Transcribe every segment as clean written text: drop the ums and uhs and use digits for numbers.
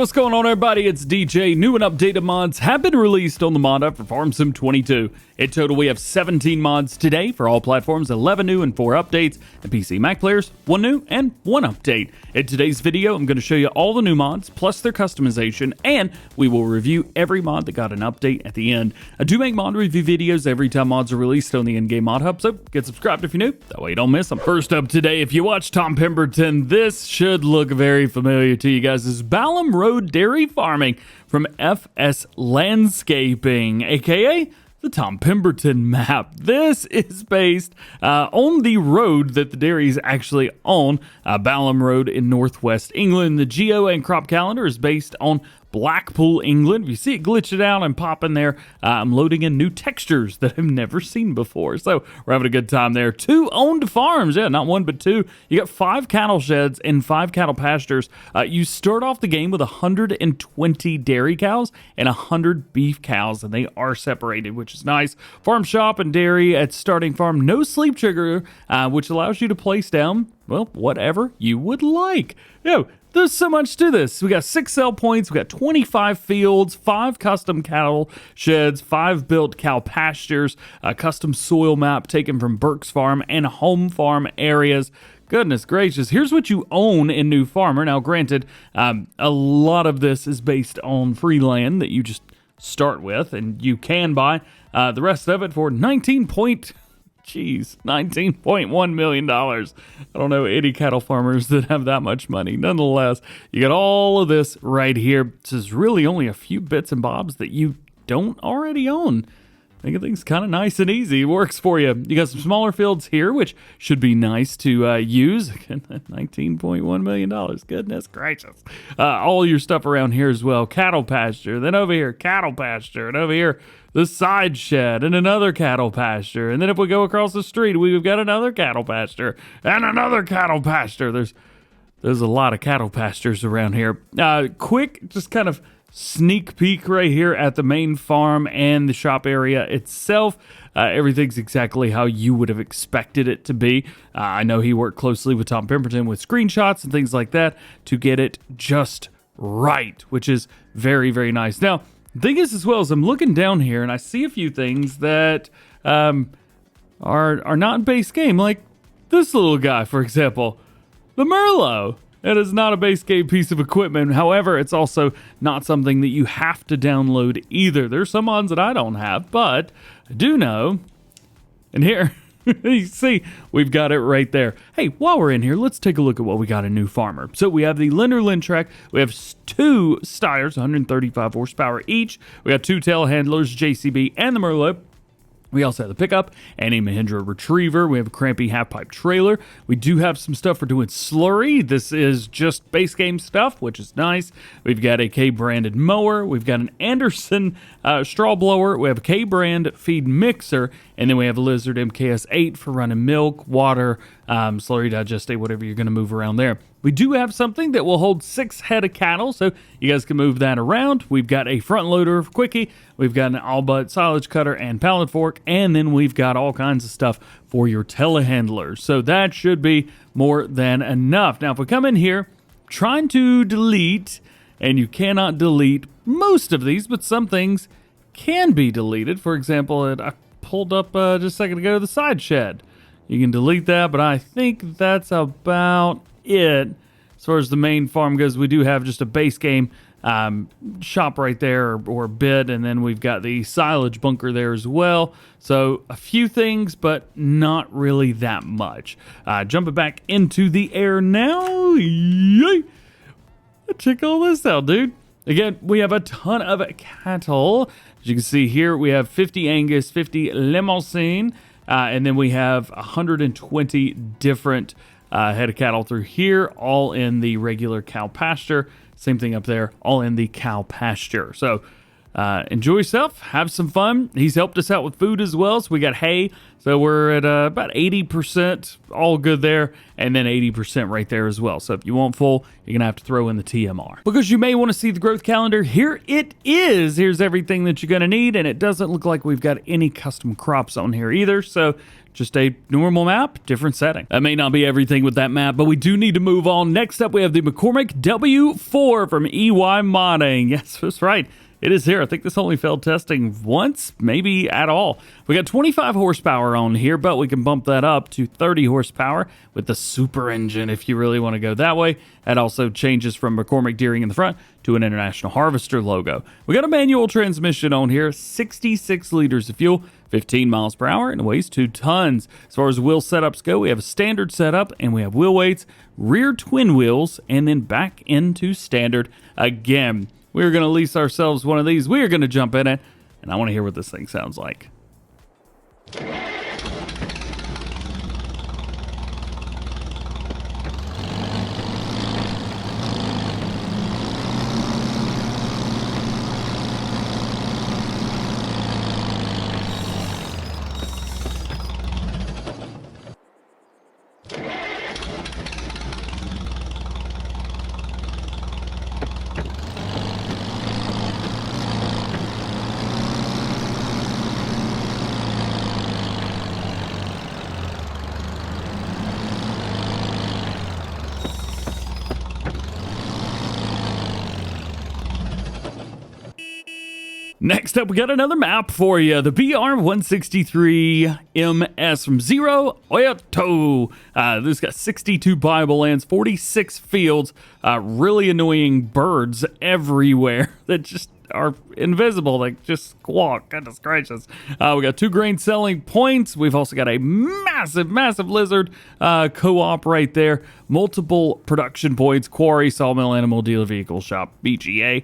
what's going on, everybody? It's DJ. New and updated mods have been released on the modhub for Farm Sim 22. In total, we have 17 mods today for all platforms, 11 new and 4 updates, and PC Mac players, 1 new and 1 update. In today's video, I'm going to show you all the new mods, plus their customization, and we will review every mod that got an update at the end. I do make mod review videos every time mods are released on the in-game mod hub, so get subscribed if you're new, that way you don't miss them. First up today, if you watch Tom Pemberton, this should look very familiar to you guys. This is Ballam Rd Dairy Farming from FS Landscaping, aka the Tom Pemberton map. This is based on the road that the dairy is actually on, Ballam Road in northwest England. The geo and crop calendar is based on Blackpool, England. If you see it glitched out and pop in there, I'm loading in new textures that I've never seen before. So we're having a good time there. 2 owned farms. Yeah, not 1, but 2. You got 5 cattle sheds and 5 cattle pastures. You start off the game with 120 dairy cows and 100 beef cows, and they are separated, which is nice. Farm shop and dairy at starting farm. No sleep trigger, which allows you to place down, well, whatever you would like. There's so much to this. We got 6 sell points, we got 25 fields, 5 custom cattle sheds, 5 built cow pastures, a custom soil map taken from Burke's Farm and home farm areas. Goodness gracious, here's what you own in New Farmer. Now granted, a lot of this is based on free land that you just start with, and you can buy the rest of it for $19.1 million. I don't know any cattle farmers that have that much money. Nonetheless, you got all of this right here. This is really only a few bits and bobs that you don't already own. Making things kind of nice and easy. It works for you. You got some smaller fields here, which should be nice to use. $19.1 million. Goodness gracious. All your stuff around here as well. Cattle pasture. Then over here, cattle pasture. And over here, the side shed and another cattle pasture. And then if we go across the street, we've got another cattle pasture and another cattle pasture. There's a lot of cattle pastures around here. Quick, just kind of sneak peek right here at the main farm and the shop area itself. Everything's exactly how you would have expected it to be. I know he worked closely with Tom Pemberton with screenshots and things like that to get it just right, which is very, very nice. Now, the thing is, as well, as I'm looking down here and I see a few things that are not base game, like this little guy, for example, the Merlot. It is not a base game piece of equipment. However, it's also not something that you have to download either. There's some mods that I don't have, but I do know. And here, you see, we've got it right there. Hey, while we're in here, let's take a look at what we got in New Farmer. So we have the Linder Lintrack. We have 2 Steyrs, 135 horsepower each. We got 2 telehandlers, JCB, and the Merlot. We also have the pickup and a Mahindra Retriever. We have a Krampe half-pipe trailer. We do have some stuff for doing slurry. This is just base game stuff, which is nice. We've got a K-branded mower. We've got an Anderson straw blower. We have a K-brand feed mixer. And then we have a Lizard MKS-8 for running milk, water, slurry digestate, whatever you're going to move around there. We do have something that will hold 6 head of cattle, so you guys can move that around. We've got a front loader quickie. We've got an all-butt silage cutter and pallet fork, and then we've got all kinds of stuff for your telehandlers. So that should be more than enough. Now, if we come in here, trying to delete, and you cannot delete most of these, but some things can be deleted. For example, I pulled up just a second ago the side shed. You can delete that, but I think that's about it. As far as the main farm goes, we do have just a base game shop right there or bit, and then we've got the silage bunker there as well. So a few things, but not really that much. Jumping back into the air now. Yay! Check all this out, dude. Again, we have a ton of cattle. As you can see here, we have 50 Angus, 50 Limousin, and then we have 120 different head of cattle through here, all in the regular cow pasture. Same thing up there, all in the cow pasture. So enjoy yourself, have some fun. He's helped us out with food as well. So we got hay. So we're at about 80%, all good there, and then 80% right there as well. So if you want full, you're going to have to throw in the TMR. Because you may want to see the growth calendar, here it is. Here's everything that you're going to need, and it doesn't look like we've got any custom crops on here either. So just a normal map, different setting. That may not be everything with that map, but we do need to move on. Next up, we have the McCormick W4 from EY Modding. Yes, that's right. It is here. I think this only failed testing once, maybe at all. We got 25 horsepower on here, but we can bump that up to 30 horsepower with the super engine if you really want to go that way. That also changes from McCormick Deering in the front to an International Harvester logo. We got a manual transmission on here, 66 liters of fuel, 15 miles per hour, and it weighs 2 tons. As far as wheel setups go, we have a standard setup, and we have wheel weights, rear twin wheels, and then back into standard again. We're going to lease ourselves one of these. We are going to jump in it, and I want to hear what this thing sounds like. Next up, we got another map for you. The BR163MS from Zero Oyato. This got 62 buyable lands, 46 fields, really annoying birds everywhere that just are invisible. They just squawk. Goodness gracious. We got 2 grain selling points. We've also got a massive lizard co-op right there. Multiple production points, quarry, sawmill, animal dealer, vehicle shop, BGA.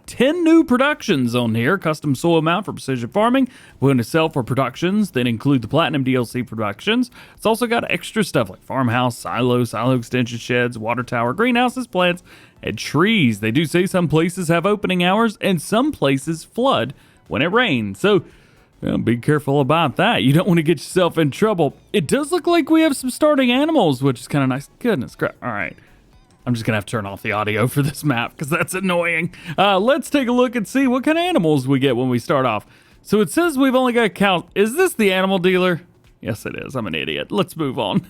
10 new productions on here. Custom soil mount for precision farming. We're going to sell for productions, then include the Platinum DLC productions. It's also got extra stuff like farmhouse, silo extension sheds, water tower, greenhouses, plants, and trees. They do say some places have opening hours and some places flood when it rains. So be careful about that. You don't want to get yourself in trouble. It does look like we have some starting animals, which is kind of nice. Goodness crap. All right. I'm just going to have to turn off the audio for this map because that's annoying. Let's take a look and see what kind of animals we get when we start off. So it says we've only got cows. Is this the animal dealer? Yes, it is. I'm an idiot. Let's move on.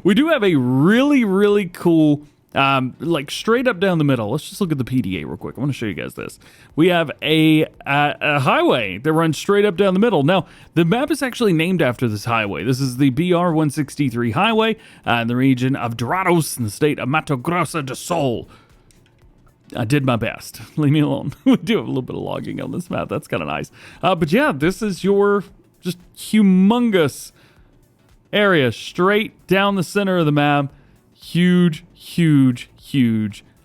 We do have a really cool like straight up down the middle. Let's just look at the PDA real quick. I want to show you guys this. We have a highway that runs straight up down the middle. Now, the map is actually named after this highway. This is the BR-163 highway in the region of Dorados in the state of Mato Grosso do Sul. I did my best. Leave me alone. We do have a little bit of logging on this map. That's kind of nice. But yeah, this is your just humongous area straight down the center of the map. Huge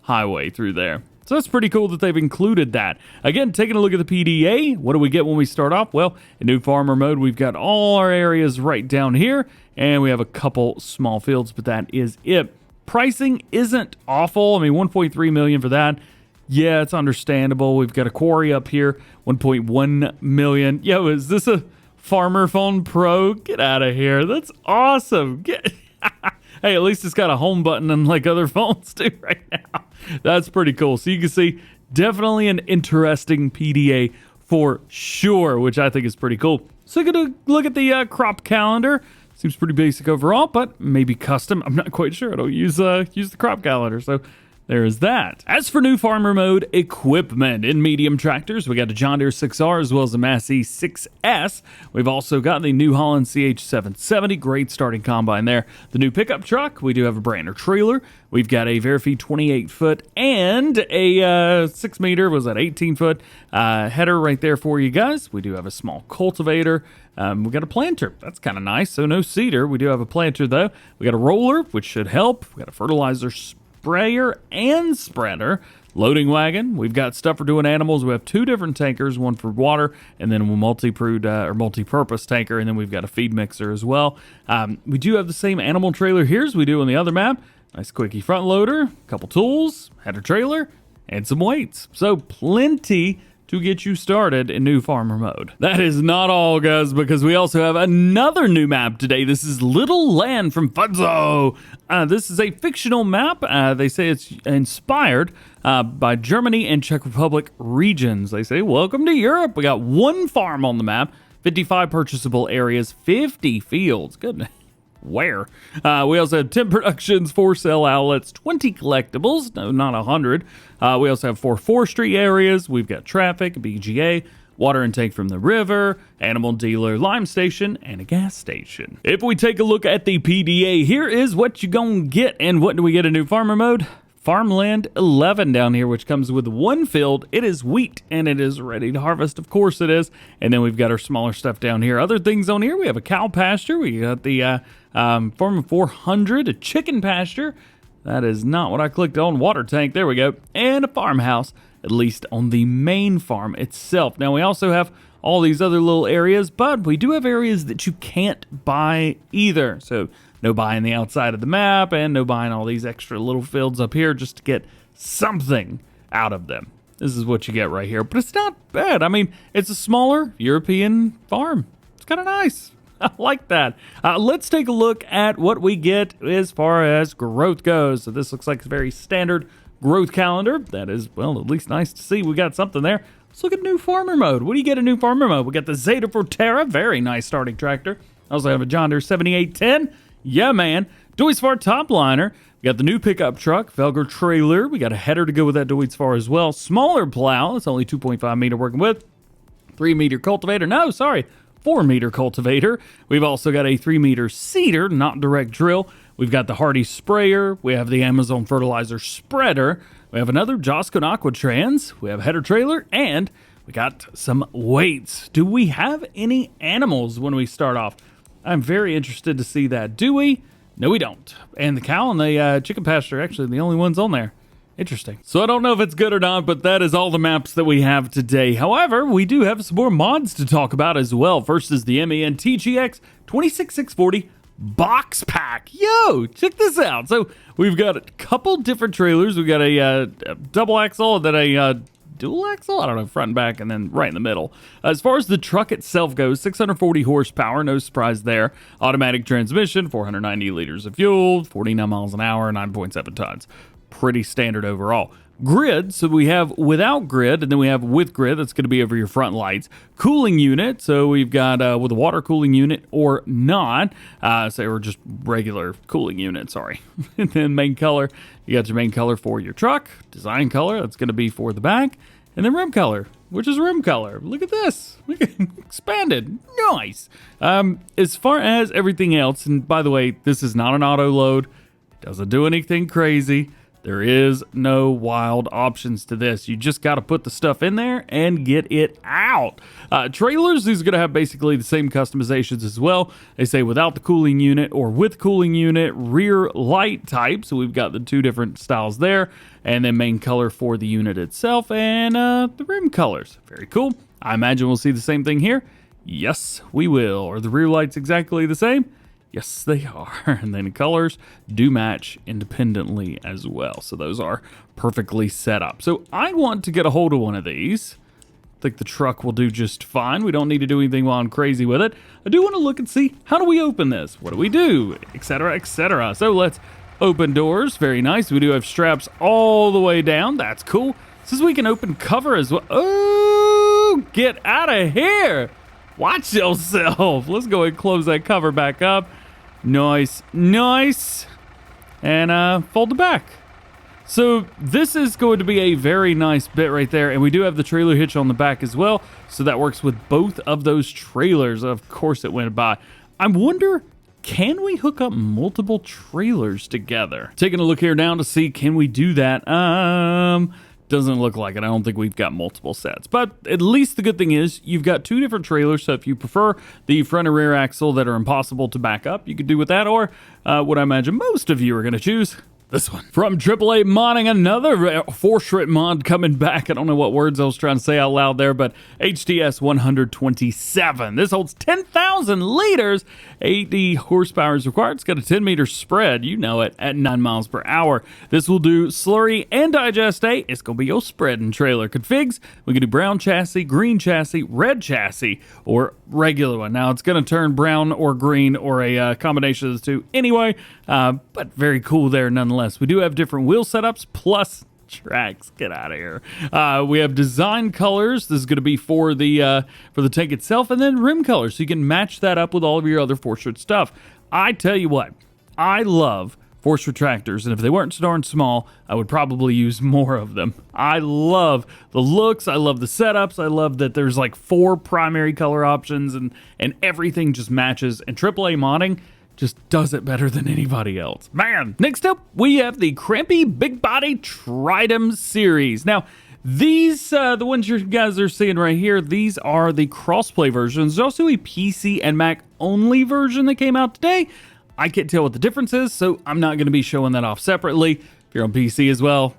highway through there. So that's pretty cool that they've included that. Again, taking a look at the PDA, what do we get when we start off? Well, in new farmer mode, we've got all our areas right down here, and we have a couple small fields, but that is it. Pricing isn't awful. I mean, 1.3 million for that. Yeah, it's understandable. We've got a quarry up here, 1.1 million. Yo, is this a Farmer Phone Pro? Get out of here. That's awesome. Hey, at least it's got a home button unlike other phones do right now. That's pretty cool. So you can see definitely an interesting PDA for sure, which I think is pretty cool. So gonna look at the crop calendar. Seems pretty basic overall, but maybe custom. I'm not quite sure. I don't use the crop calendar, so there is that. As for new farmer mode equipment in medium tractors, we got a John Deere 6R as well as a Massey 6S. We've also got the New Holland CH770, great starting combine there. The new pickup truck, we do have a Brander trailer. We've got a Verifee 28-foot and a 6-meter, was that 18-foot header right there for you guys. We do have a small cultivator. We got a planter. That's kind of nice. So no seeder. We do have a planter though. We got a roller, which should help. We got a fertilizer sprayer and spreader, loading wagon. We've got stuff for doing animals. We have 2 different tankers, one for water and then a multi-purpose tanker, and then we've got a feed mixer as well. We do have the same animal trailer here as we do on the other map. Nice quickie front loader, a couple tools, header trailer, and some weights. So plenty to get you started in new farmer mode. That is not all, guys, because we also have another new map today. This is Little Land from Fuzzo. This is a fictional map. They say it's inspired by Germany and Czech Republic regions. They say, welcome to Europe. We got one farm on the map, 55 purchasable areas, 50 fields. Goodness. Where? We also have 10 productions, 4 sell outlets, 20 collectibles, no, not 100. We also have 4 forestry areas. We've got traffic, BGA, water intake from the river, animal dealer, lime station, and a gas station. If we take a look at the PDA, here is what you're gonna get. And what do we get in new farmer mode? Farmland 11 down here, which comes with one field. It is wheat, and it is ready to harvest. Of course it is. And then we've got our smaller stuff down here. Other things on here, we have a cow pasture. We got the Farm 400, a chicken pasture. That is not what I clicked on. Water tank, there we go. And a farmhouse, at least on the main farm itself. Now, we also have all these other little areas, but we do have areas that you can't buy either. So no buying the outside of the map, and no buying all these extra little fields up here just to get something out of them. This is what you get right here, but it's not bad. I mean, it's a smaller European farm. It's kind of nice. I like that. Let's take a look at what we get as far as growth goes. So this looks like a very standard growth calendar. That is, well, at least nice to see. We got something there. Let's look at new farmer mode. What do you get in new farmer mode? We got the Zeta Forterra, very nice starting tractor. Also have a John Deere 7810. Yeah, man. Dewey's Far top liner. We got the new pickup truck, Felger trailer. We got a header to go with that Dewey's Far as well. Smaller plow. It's only 2.5 meter working with. 3 meter cultivator. No, sorry. 4 meter cultivator. We've also got a 3 meter seeder, not direct drill. We've got the Hardy sprayer. We have the Amazon fertilizer spreader. We have another Josco Aquatrans. We have a header trailer, and we got some weights. Do we have any animals when we start off? I'm very interested to see that. Do we? No, we don't. And the cow and the chicken pasture are actually the only ones on there. Interesting. So I don't know if it's good or not, but that is all the maps that we have today. However, we do have some more mods to talk about as well. First is the MEN TGX 26640 box pack. Yo, check this out. So we've got a couple different trailers. We've got a double axle, then a dual axle, I don't know, front and back, and then right in the middle. As far as the truck itself goes, 640 horsepower, no surprise there. Automatic transmission, 490 liters of fuel, 49 miles an hour, 9.7 tons. Pretty standard overall. Grid, so we have without grid, and then we have with grid. That's going to be over your front lights. Cooling unit, so we've got with a water cooling unit or not, or just regular cooling unit, sorry. And then main color, you got your main color for your truck. Design color, that's going to be for the back. And then rim color, which is rim color. Look at this. Look at expanded. Nice. As far as everything else, and by the way, this is not an auto load. It doesn't do anything crazy. There is no wild options to this. You just got to put the stuff in there and get it out. Trailers, these are going to have basically the same customizations as well. They say without the cooling unit or with cooling unit, rear light type. So we've got the 2 different styles there. And then main color for the unit itself and the rim colors. Very cool. I imagine we'll see the same thing here. Yes, we will. Are the rear lights exactly the same? Yes, they are. And then the colors do match independently as well. So those are perfectly set up. So I want to get a hold of one of these. I think the truck will do just fine. We don't need to do anything while I'm crazy with it. I do want to look and see, how do we open this? What do we do? Etc., etc. So let's open doors. Very nice. We do have straps all the way down. That's cool. Says we can open cover as well. Oh, get out of here. Watch yourself. Let's go ahead and close that cover back up. Nice, nice. And fold it back. So this is going to be a very nice bit right there. And we do have the trailer hitch on the back as well. So that works with both of those trailers. Of course it went by. I wonder, can we hook up multiple trailers together? Taking a look here now to see, can we do that? Doesn't look like it. I don't think we've got multiple sets. But at least the good thing is you've got 2 different trailers. So if you prefer the front and rear axle that are impossible to back up, you could do with that. Or what I imagine most of you are going to choose, this one. From AAA Modding, another four-strip mod coming back. I don't know what words I was trying to say out loud there, but HTS 127. This holds 10,000 liters. 80 horsepower is required. It's got a 10-meter spread, you know it, at 9 miles per hour. This will do slurry and digestate. It's going to be your spread and trailer configs. We can do brown chassis, green chassis, red chassis, or regular one. Now, it's going to turn brown or green or a combination of the two anyway, but very cool there nonetheless. We do have different wheel setups plus tracks. Get out of here. We have design colors. This is going to be for the tank itself, and then rim colors, so you can match that up with all of your other four-stroke stuff. I tell you what, I love four-stroke tractors, and if they weren't so darn small, I would probably use more of them. I love the looks. I love the setups. I love that there's like 4 primary color options, and everything just matches. And AAA modding just does it better than anybody else. Man! Next up, we have the Krampe Big Body Tridem series. Now, these, the ones you guys are seeing right here, these are the crossplay versions. There's also a PC and Mac only version that came out today. I can't tell what the difference is, so I'm not going to be showing that off separately. If you're on PC as well,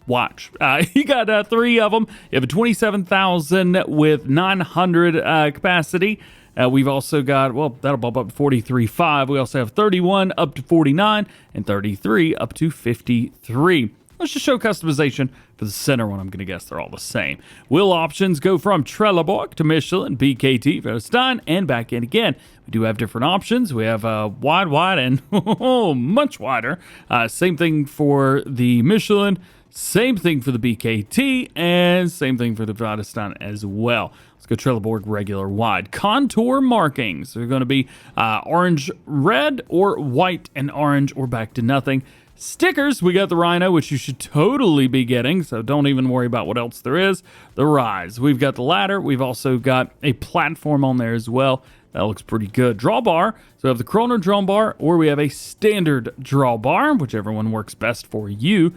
watch. You got 3 of them. You have a 27,000 with 900 capacity. We've also got, well, that'll bump up to 43.5. We also have 31 up to 49 and 33 up to 53. Let's just show customization for the center one. I'm going to guess they're all the same. Wheel options go from Trelleborg to Michelin, BKT, Verstein, and back in again. We do have different options. We have wide, and much wider. Same thing for the Michelin, same thing for the BKT, and same thing for the Verstein as well. Let's go Trelleborg regular wide. Contour markings. They're going to be orange, red, or white and orange, or back to nothing. Stickers, we got the Rhino, which you should totally be getting, so don't even worry about what else there is. The Rise. We've got the ladder. We've also got a platform on there as well. That looks pretty good. Drawbar. So we have the Kroner drawbar, or we have a standard drawbar, whichever one works best for you.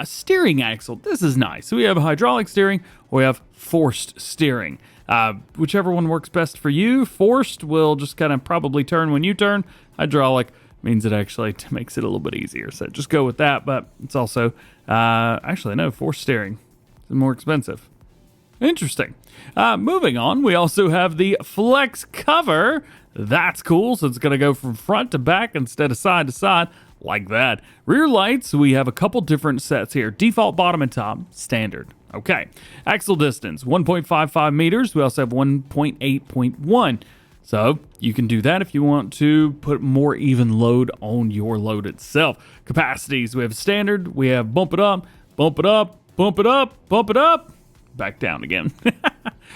Steering axle. This is nice. So we have hydraulic steering, or we have forced steering. Whichever one works best for you. Forced will just kind of probably turn when you turn. Hydraulic means it actually makes it a little bit easier. So just go with that, but it's also, actually, no, forced steering is more expensive. Interesting. Moving on, we also have the Flex cover. That's cool. So it's going to go from front to back instead of side to side like that. Rear lights, we have a couple different sets here. Default bottom and top, standard. Okay. Axle distance, 1.55 meters. We also have 1.8.1. So you can do that if you want to put more even load on your load itself. Capacities, we have standard, we have bump it up, bump it up, bump it up, bump it up, back down again.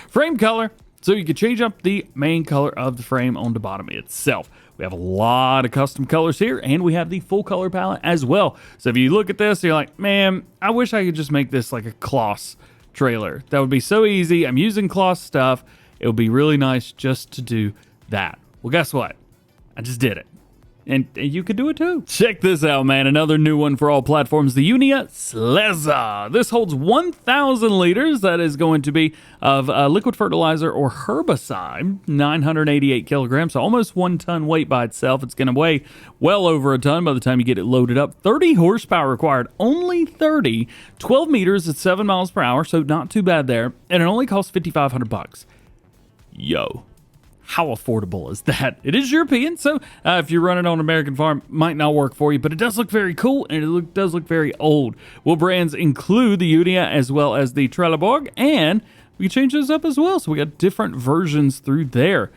Frame color, so you can change up the main color of the frame on the bottom itself. We have a lot of custom colors here, and we have the full color palette as well. So if you look at this, you're like, man, I wish I could just make this like a Kloss trailer. That would be so easy. I'm using Kloss stuff. It would be really nice just to do that. Well, guess what? I just did it. And you could do it too. Check this out, man. Another new one for all platforms, the Unia Sleza. This holds 1,000 liters. That is going to be of liquid fertilizer or herbicide, 988 kilograms, so almost 1 ton weight by itself. It's going to weigh well over a ton by the time you get it loaded up. 30 horsepower required, only 30. 12 meters at 7 miles per hour, so not too bad there. And it only costs $5,500. Yo. How affordable is that? It is European, so if you're running on an American farm, might not work for you, but it does look very cool, and it does look very old. Wheel brands include the Unia as well as the Trelleborg, and we can change those up as well, so we got different versions through there.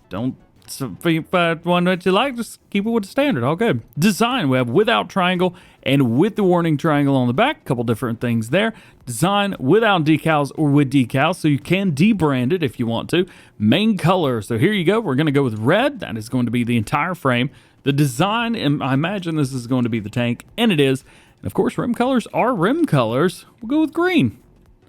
Don't find one that you like, just keep it with the standard, all good. Design, we have without triangle and with the warning triangle on the back, a couple different things there. Design without decals or with decals, so you can debrand it if you want to. Main color, so here you go. We're going to go with red. That is going to be the entire frame. The design, and I imagine this is going to be the tank, and it is. And of course, rim colors are rim colors. We'll go with green.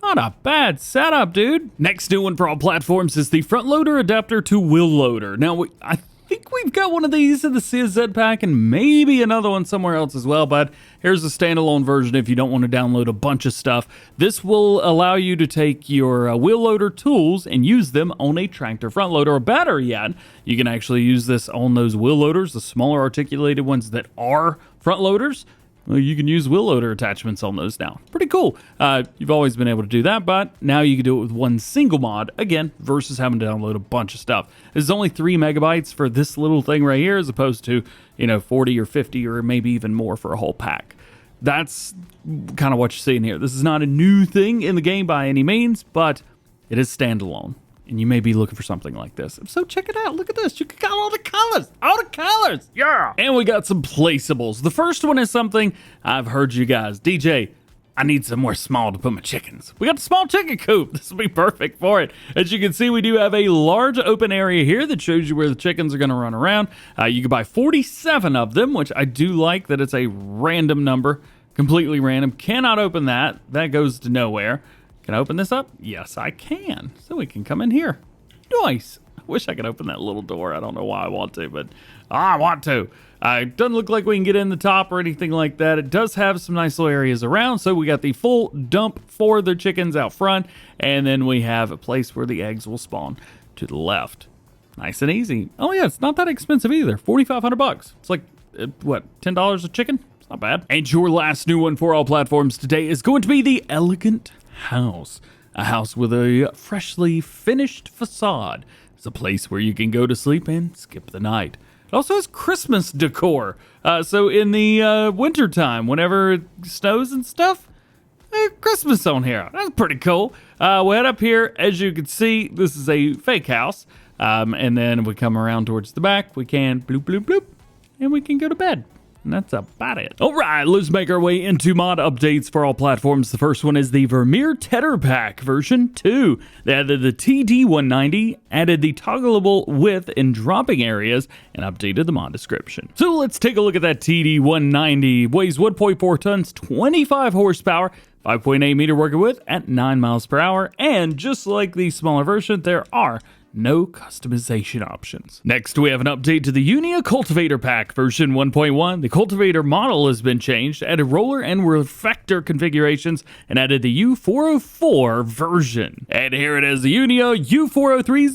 Not a bad setup, dude. Next new one for all platforms is the Frontloader Adapter to Wheelloader. Now, I think we've got one of these in the CZ pack and maybe another one somewhere else as well, but here's a standalone version if you don't want to download a bunch of stuff. This will allow you to take your wheel loader tools and use them on a tractor front loader, or better yet, you can actually use this on those wheel loaders, the smaller articulated ones that are front loaders. well, you can use wheel loader attachments on those now. Pretty cool. You've always been able to do that, but now you can do it with one single mod, again, versus having to download a bunch of stuff. There's only 3 megabytes for this little thing right here, as opposed to, 40 or 50 or maybe even more for a whole pack. That's kind of what you're seeing here. This is not a new thing in the game by any means, but it is standalone. And you may be looking for something like this. So check it out. Look at this. You got all the colors. All the colors. Yeah. And we got some placeables. The first one is something I've heard you guys. DJ, I need somewhere small to put my chickens. We got the small chicken coop. This will be perfect for it. As you can see, we do have a large open area here that shows you where the chickens are going to run around. You can buy 47 of them, which I do like that it's a random number. Completely random. Cannot open that. That goes to nowhere. Can I open this up? Yes, I can. So we can come in here. Nice. I wish I could open that little door. I don't know why I want to, but I want to. It doesn't look like we can get in the top or anything like that. It does have some nice little areas around. So we got the full dump for the chickens out front. And then we have a place where the eggs will spawn to the left. Nice and easy. Oh yeah, it's not that expensive either. 4,500 bucks. It's like, what, $10 a chicken? It's not bad. And your last new one for all platforms today is going to be the Elegant House. A house with a freshly finished facade. It's a place where you can go to sleep and skip the night. It also has Christmas decor. So in the winter time, whenever it snows and stuff, Christmas on here. That's pretty cool. We'll head up here. As you can see, this is a fake house. And then we come around towards the back. We can bloop, bloop, bloop. And we can go to bed. And that's about it. All right, let's make our way into mod updates for all platforms. The first one is the Vermeer Tedder pack version 2. They added the TD190, added the toggleable width in dropping areas, and updated the mod description. So let's take a look at that TD190. Weighs 1.4 tons, 25 horsepower, 5.8 meter working width at 9 miles per hour. And just like the smaller version, there are no customization options. Next, we have an update to the Unia Cultivator pack version 1.1. The cultivator model has been changed, added roller and reflector configurations, and added the U404 version. And here it is, the Unia U403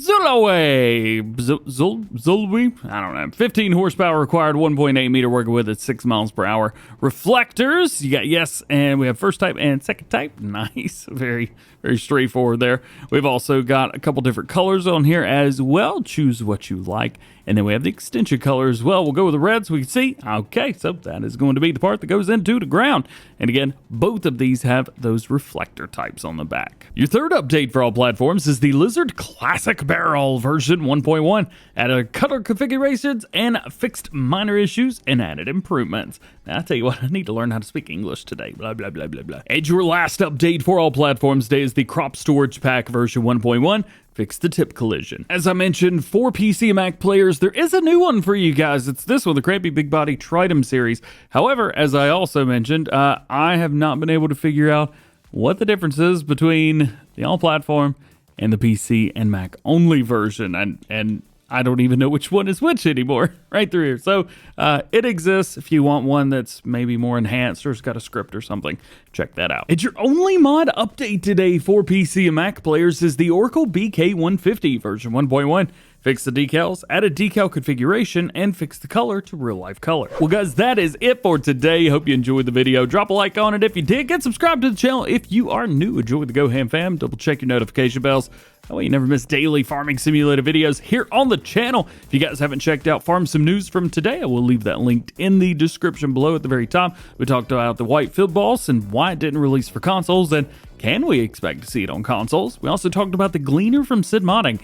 Zulwe. I don't know. 15 horsepower required, 1.8 meter working width at 6 miles per hour. Reflectors, you got yes, and we have first type and second type. Nice. Very straightforward there. We've also got a couple different colors on here as well. Choose what you like. And then we have the extension color as well. We'll go with the red so we can see. Okay, so that is going to be the part that goes into the ground. And again, both of these have those reflector types on the back. Your third update for all platforms is the Lizard Classic Barrel version 1.1. Added color configurations and fixed minor issues and added improvements. Now, I'll tell you what, I need to learn how to speak English today. Blah, blah, blah, blah, blah. And your last update for all platforms today is the Crop Storage Pack version 1.1. Fix the tip collision. As I mentioned, for PC and Mac players, there is a new one for you guys. It's this one, the Krampe Big Body Tridem series. However, as I also mentioned, I have not been able to figure out what the difference is between the all-platform and the PC and Mac only version. And I don't even know which one is which anymore right through here. So it exists. If you want one that's maybe more enhanced or has got a script or something, check that out. It's your only mod update today for PC and Mac players is the Orkel BK150 version 1.1. Fix the decals, add a decal configuration, and fix the color to real life color. Well guys, that is it for today. Hope you enjoyed the video. Drop a like on it if you did. Get subscribed to the channel if you are new. Enjoy the DjGoHam fam. Double check your notification bells. That way you never miss daily farming simulator videos here on the channel. If you guys haven't checked out Farm Sim News from today, I will leave that linked in the description below at the very top. We talked about the white field boss and why it didn't release for consoles, and can we expect to see it on consoles? We also talked about the Gleaner from Sid Modding.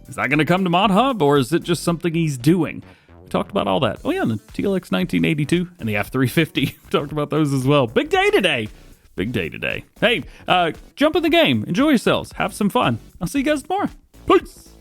Is that going to come to ModHub, or is it just something he's doing? We talked about all that. Oh yeah, and the TLX 1982 and the F350. We talked about those as well. Big day today. Big day today. Hey, jump in the game. Enjoy yourselves. Have some fun. I'll see you guys tomorrow. Peace.